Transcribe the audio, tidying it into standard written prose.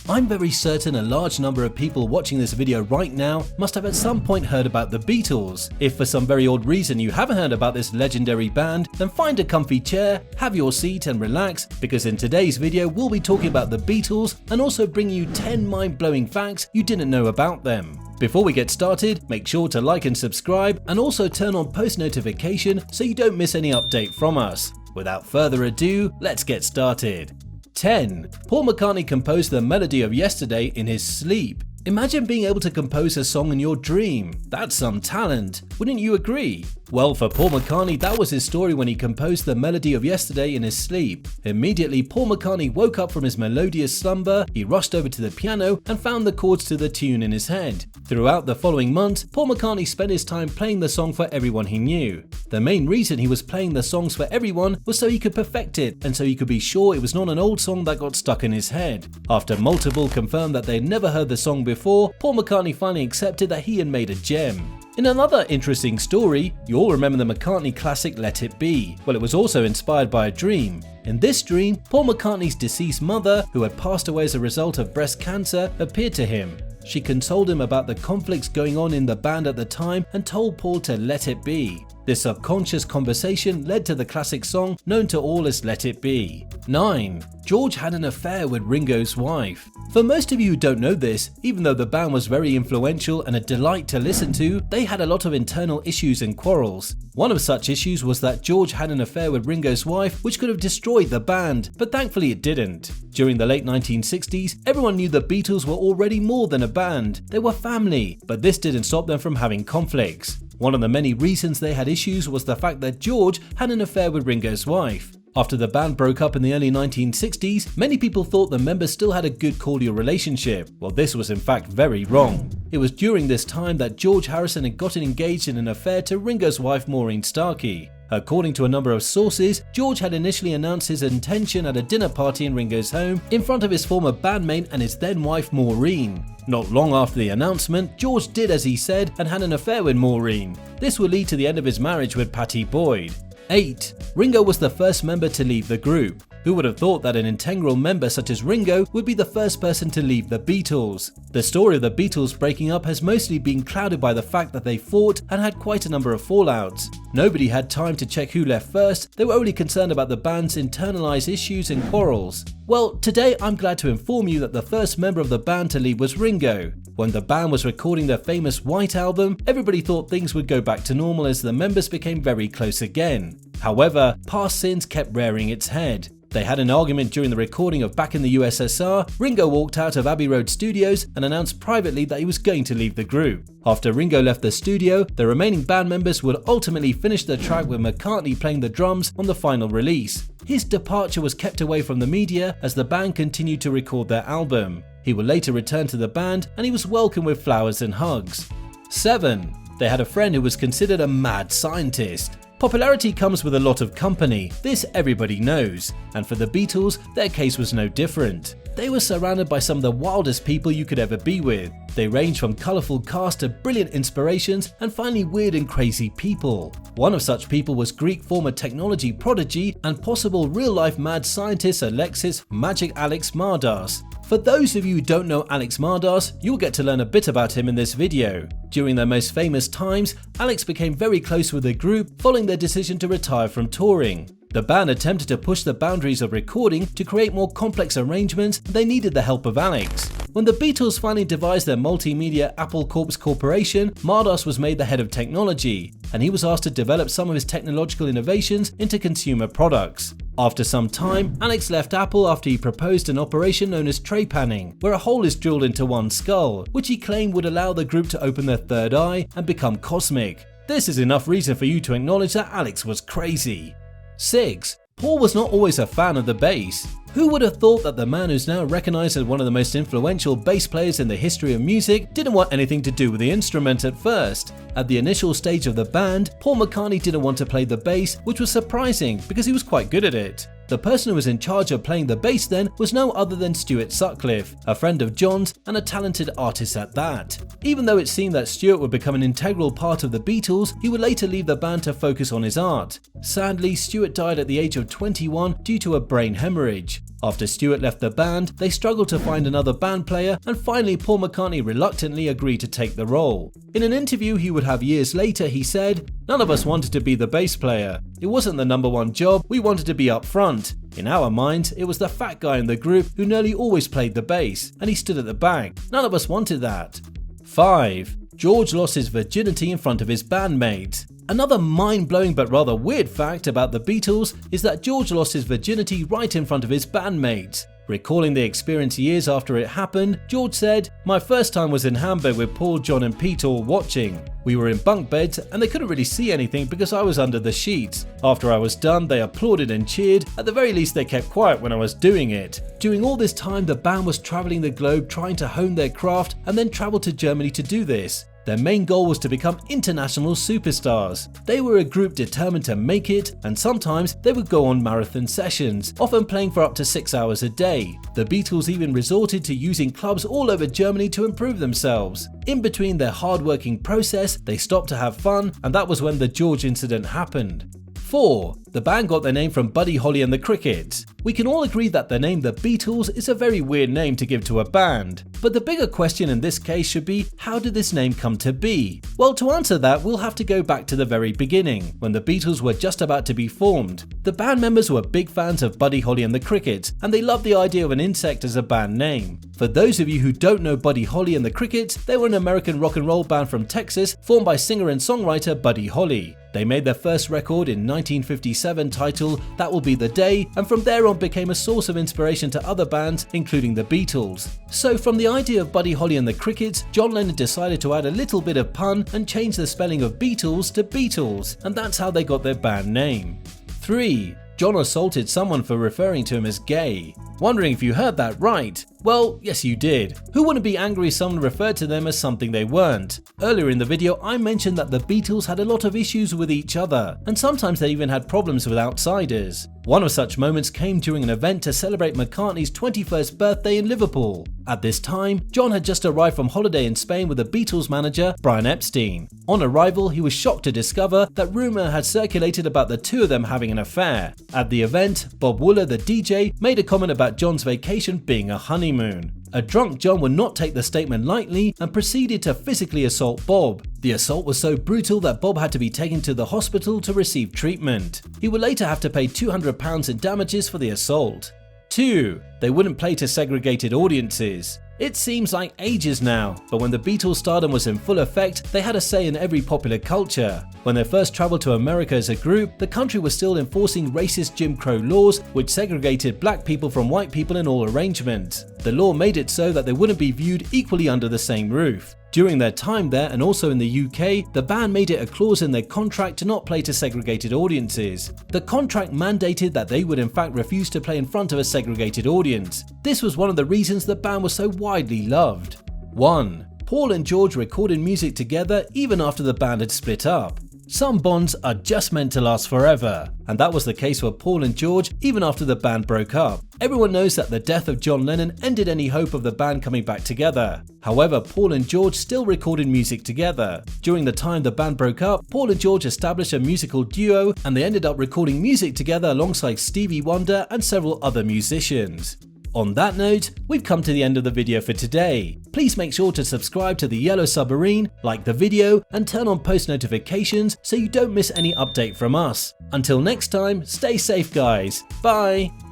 I'm very certain a large number of people watching this video right now must have at some point heard about the Beatles. If for some very odd reason you haven't heard about this legendary band, then find a comfy chair, have your seat and relax, because in today's video we'll be talking about the Beatles and also bring you 10 mind-blowing facts you didn't know about them. Before we get started, make sure to like and subscribe and also turn on post notification so you don't miss any update from us. Without further ado, let's get started. 10. Paul McCartney composed the melody of Yesterday in his sleep. Imagine being able to compose a song in your dream. That's some talent, wouldn't you agree? Well, for Paul McCartney, that was his story when he composed the melody of Yesterday in his sleep. Immediately, Paul McCartney woke up from his melodious slumber, he rushed over to the piano and found the chords to the tune in his head. Throughout the following months, Paul McCartney spent his time playing the song for everyone he knew. The main reason he was playing the songs for everyone was so he could perfect it and so he could be sure it was not an old song that got stuck in his head. After multiple confirmed that they'd never heard the song before, Paul McCartney finally accepted that he had made a gem. In another interesting story, you all remember the McCartney classic Let It Be. Well, it was also inspired by a dream. In this dream, Paul McCartney's deceased mother, who had passed away as a result of breast cancer, appeared to him. She consoled him about the conflicts going on in the band at the time and told Paul to let it be. This subconscious conversation led to the classic song known to all as Let It Be. 9. George had an affair with Ringo's wife. For most of you who don't know this, even though the band was very influential and a delight to listen to, they had a lot of internal issues and quarrels. One of such issues was that George had an affair with Ringo's wife, which could have destroyed the band, but thankfully it didn't. During the late 1960s, everyone knew the Beatles were already more than a band. They were family, but this didn't stop them from having conflicts. One of the many reasons they had issues was the fact that George had an affair with Ringo's wife. After the band broke up in the early 1960s, many people thought the members still had a good cordial relationship. Well, this was in fact very wrong. It was during this time that George Harrison had gotten engaged in an affair to Ringo's wife Maureen Starkey. According to a number of sources, George had initially announced his intention at a dinner party in Ringo's home in front of his former bandmate and his then wife Maureen. Not long after the announcement, George did as he said and had an affair with Maureen. This would lead to the end of his marriage with Pattie Boyd. 8. Ringo was the first member to leave the group. Who would have thought that an integral member such as Ringo would be the first person to leave the Beatles? The story of the Beatles breaking up has mostly been clouded by the fact that they fought and had quite a number of fallouts. Nobody had time to check who left first, they were only concerned about the band's internalized issues and quarrels. Well, today I'm glad to inform you that the first member of the band to leave was Ringo. When the band was recording their famous White album, everybody thought things would go back to normal as the members became very close again. However, past sins kept rearing its head. They had an argument during the recording of Back in the USSR. Ringo walked out of Abbey Road Studios and announced privately that he was going to leave the group. After Ringo left the studio, the remaining band members would ultimately finish the track with McCartney playing the drums on the final release. His departure was kept away from the media as the band continued to record their album. He would later return to the band and he was welcomed with flowers and hugs. 7. They had a friend who was considered a mad scientist. Popularity comes with a lot of company, this everybody knows, and for the Beatles, their case was no different. They were surrounded by some of the wildest people you could ever be with. They ranged from colourful casts to brilliant inspirations and finally weird and crazy people. One of such people was Greek former technology prodigy and possible real-life mad scientist Alexis "Magic Alex" Mardas. For those of you who don't know Alex Mardas, you'll get to learn a bit about him in this video. During their most famous times, Alex became very close with the group following their decision to retire from touring. The band attempted to push the boundaries of recording to create more complex arrangements, and they needed the help of Alex. When the Beatles finally devised their multimedia Apple Corps Corporation, Mardas was made the head of technology, and he was asked to develop some of his technological innovations into consumer products. After some time, Alex left Apple after he proposed an operation known as trepanning, where a hole is drilled into one skull, which he claimed would allow the group to open their third eye and become cosmic. This is enough reason for you to acknowledge that Alex was crazy. 6. Paul was not always a fan of the bass. Who would have thought that the man who's now recognized as one of the most influential bass players in the history of music didn't want anything to do with the instrument at first? At the initial stage of the band, Paul McCartney didn't want to play the bass, which was surprising because he was quite good at it. The person who was in charge of playing the bass then was no other than Stuart Sutcliffe, a friend of John's and a talented artist at that. Even though it seemed that Stuart would become an integral part of the Beatles, he would later leave the band to focus on his art. Sadly, Stuart died at the age of 21 due to a brain hemorrhage. After Stewart left the band, they struggled to find another band player, and finally Paul McCartney reluctantly agreed to take the role. In an interview he would have years later, he said, "None of us wanted to be the bass player. It wasn't the number one job, we wanted to be up front. In our minds, it was the fat guy in the group who nearly always played the bass, and he stood at the back. None of us wanted that." 5. George lost his virginity in front of his bandmates. Another mind-blowing but rather weird fact about the Beatles is that George lost his virginity right in front of his bandmates. Recalling the experience years after it happened, George said, "My first time was in Hamburg with Paul, John and Pete all watching. We were in bunk beds and they couldn't really see anything because I was under the sheets. After I was done, they applauded and cheered. At the very least they kept quiet when I was doing it." During all this time, the band was traveling the globe trying to hone their craft and then traveled to Germany to do this. Their main goal was to become international superstars. They were a group determined to make it, and sometimes they would go on marathon sessions, often playing for up to 6 hours a day. The Beatles even resorted to using clubs all over Germany to improve themselves. In between their hard-working process, they stopped to have fun, and that was when the George incident happened. 4. The band got their name from Buddy Holly and the Crickets. We can all agree that the name The Beatles is a very weird name to give to a band. But the bigger question in this case should be, how did this name come to be? Well, to answer that, we'll have to go back to the very beginning, when the Beatles were just about to be formed. The band members were big fans of Buddy Holly and the Crickets, and they loved the idea of an insect as a band name. For those of you who don't know Buddy Holly and the Crickets, they were an American rock and roll band from Texas formed by singer and songwriter Buddy Holly. They made their first record in 1957 titled That Will Be the Day, and from there on became a source of inspiration to other bands, including the Beatles. So from the idea of Buddy Holly and the Crickets, John Lennon decided to add a little bit of pun and change the spelling of Beatles to Beatles, and that's how they got their band name. 3. John assaulted someone for referring to him as gay. Wondering if you heard that right? Well, yes you did. Who wouldn't be angry if someone referred to them as something they weren't? Earlier in the video I mentioned that the Beatles had a lot of issues with each other, and sometimes they even had problems with outsiders. One of such moments came during an event to celebrate McCartney's 21st birthday in Liverpool. At this time, John had just arrived from holiday in Spain with the Beatles manager, Brian Epstein. On arrival, he was shocked to discover that rumour had circulated about the two of them having an affair. At the event, Bob Wooler, the DJ, made a comment about John's vacation being a honeymoon. A drunk John would not take the statement lightly and proceeded to physically assault Bob. The assault was so brutal that Bob had to be taken to the hospital to receive treatment. He would later have to pay £200 in damages for the assault. 2. They wouldn't play to segregated audiences. It seems like ages now, but when the Beatles' stardom was in full effect, they had a say in every popular culture. When they first travelled to America as a group, the country was still enforcing racist Jim Crow laws which segregated black people from white people in all arrangements. The law made it so that they wouldn't be viewed equally under the same roof. During their time there and also in the UK, the band made it a clause in their contract to not play to segregated audiences. The contract mandated that they would in fact refuse to play in front of a segregated audience. This was one of the reasons the band was so widely loved. 1. Paul and George recorded music together even after the band had split up. Some bonds are just meant to last forever, and that was the case for Paul and George even after the band broke up. Everyone knows that the death of John Lennon ended any hope of the band coming back together. However, Paul and George still recorded music together. During the time the band broke up, Paul and George established a musical duo, and they ended up recording music together alongside Stevie Wonder and several other musicians. On that note, we've come to the end of the video for today. Please make sure to subscribe to the Yellow Submarine, like the video, and turn on post notifications so you don't miss any update from us. Until next time, stay safe guys. Bye!